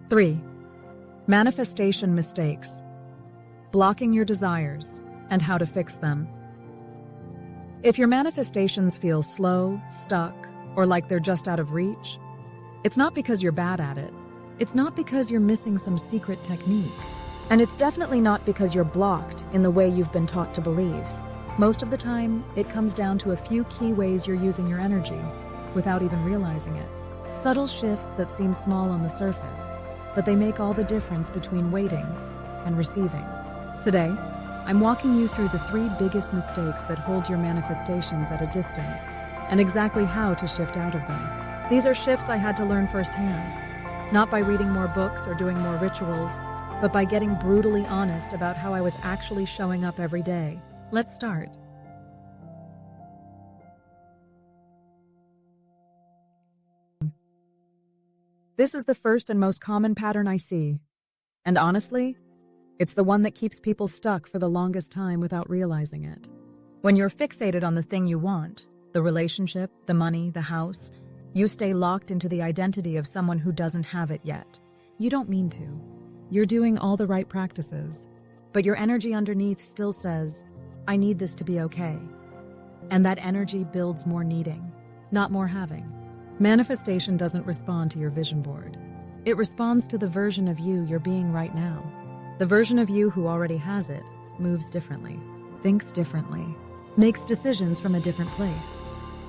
3. Manifestation mistakes. Blocking your desires and how to fix them. If your manifestations feel slow, stuck, or like they're just out of reach, it's not because you're bad at it. It's not because you're missing some secret technique. And it's definitely not because you're blocked in the way you've been taught to believe. Most of the time, it comes down to a few key ways you're using your energy without even realizing it. Subtle shifts that seem small on the surface, but they make all the difference between waiting and receiving. Today, I'm walking you through the 3 biggest mistakes that hold your manifestations at a distance and exactly how to shift out of them. These are shifts I had to learn firsthand, not by reading more books or doing more rituals, but by getting brutally honest about how I was actually showing up every day. Let's start. This is the first and most common pattern I see. And honestly, it's the one that keeps people stuck for the longest time without realizing it. When you're fixated on the thing you want, the relationship, the money, the house, you stay locked into the identity of someone who doesn't have it yet. You don't mean to. You're doing all the right practices, but your energy underneath still says, I need this to be okay. And that energy builds more needing, not more having. Manifestation doesn't respond to your vision board. It responds to the version of you you're being right now. The version of you who already has it moves differently, thinks differently, makes decisions from a different place.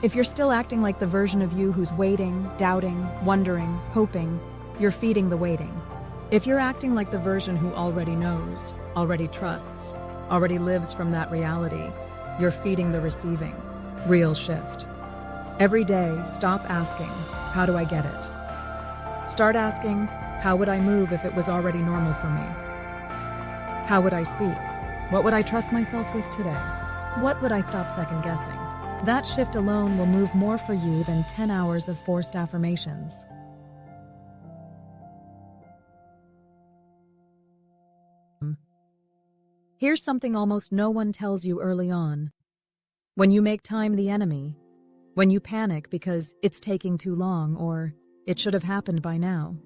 If you're still acting like the version of you who's waiting, doubting, wondering, hoping, you're feeding the waiting. If you're acting like the version who already knows, already trusts, already lives from that reality, you're feeding the receiving. Real shift. Every day, stop asking, how do I get it? Start asking, how would I move if it was already normal for me? How would I speak? What would I trust myself with today? What would I stop second guessing? That shift alone will move more for you than 10 hours of forced affirmations. Here's something almost no one tells you early on. When you make time the enemy, when you panic because it's taking too long or it should have happened by now,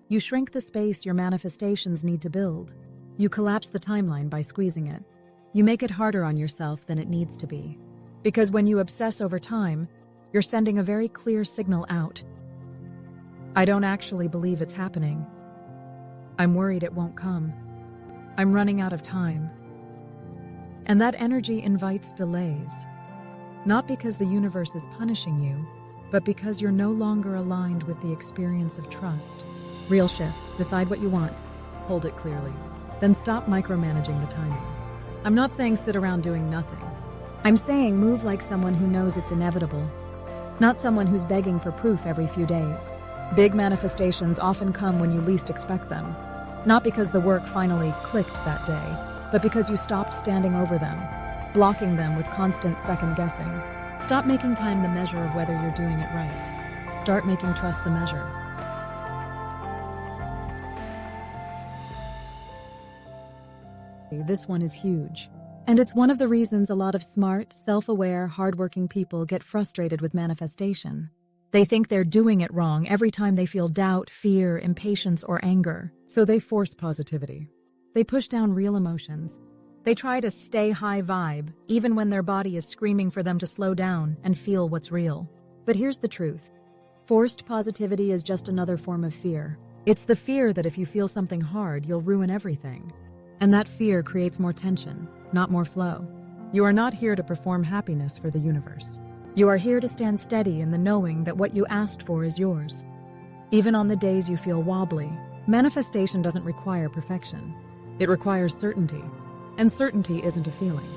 you shrink the space your manifestations need to build. You collapse the timeline by squeezing it. You make it harder on yourself than it needs to be. Because when you obsess over time, you're sending a very clear signal out. I don't actually believe it's happening. I'm worried it won't come. I'm running out of time. And that energy invites delays. Not because the universe is punishing you, but because you're no longer aligned with the experience of trust. Real shift. Decide what you want. Hold it clearly. Then stop micromanaging the timing. I'm not saying sit around doing nothing. I'm saying move like someone who knows it's inevitable, not someone who's begging for proof every few days. Big manifestations often come when you least expect them, not because the work finally clicked that day, but because you stopped standing over them, blocking them with constant second guessing. Stop making time the measure of whether you're doing it right. Start making trust the measure. This one is huge. And it's one of the reasons a lot of smart, self-aware, hardworking people get frustrated with manifestation. They think they're doing it wrong every time they feel doubt, fear, impatience, or anger. So they force positivity. They push down real emotions. They try to stay high vibe, even when their body is screaming for them to slow down and feel what's real. But here's the truth. Forced positivity is just another form of fear. It's the fear that if you feel something hard, you'll ruin everything. And that fear creates more tension, not more flow. You are not here to perform happiness for the universe. You are here to stand steady in the knowing that what you asked for is yours. Even on the days you feel wobbly, manifestation doesn't require perfection. It requires certainty. And certainty isn't a feeling.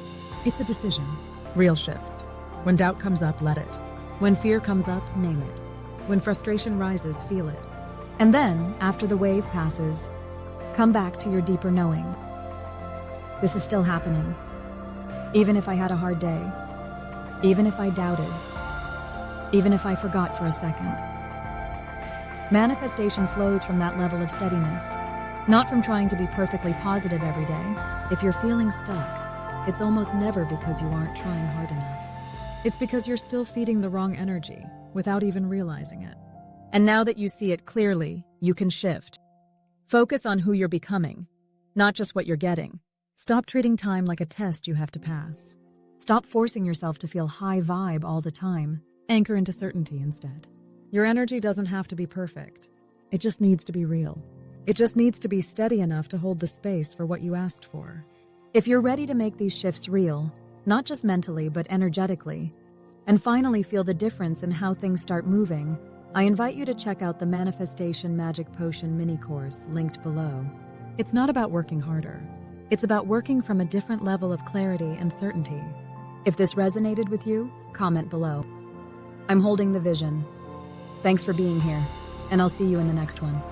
It's a decision. Real shift. When doubt comes up, let it. When fear comes up, name it. When frustration rises, feel it. And then, after the wave passes, come back to your deeper knowing. This is still happening. Even if I had a hard day. Even if I doubted. Even if I forgot for a second. Manifestation flows from that level of steadiness, not from trying to be perfectly positive every day. If you're feeling stuck, it's almost never because you aren't trying hard enough. It's because you're still feeding the wrong energy without even realizing it. And now that you see it clearly, you can shift. Focus on who you're becoming, not just what you're getting. Stop treating time like a test you have to pass. Stop forcing yourself to feel high vibe all the time. Anchor into certainty instead. Your energy doesn't have to be perfect. It just needs to be real. It just needs to be steady enough to hold the space for what you asked for. If you're ready to make these shifts real, not just mentally but energetically, and finally feel the difference in how things start moving, I invite you to check out the Manifestation Magic Potion mini course linked below. It's not about working harder. It's about working from a different level of clarity and certainty. If this resonated with you, comment below. I'm holding the vision. Thanks for being here, and I'll see you in the next one.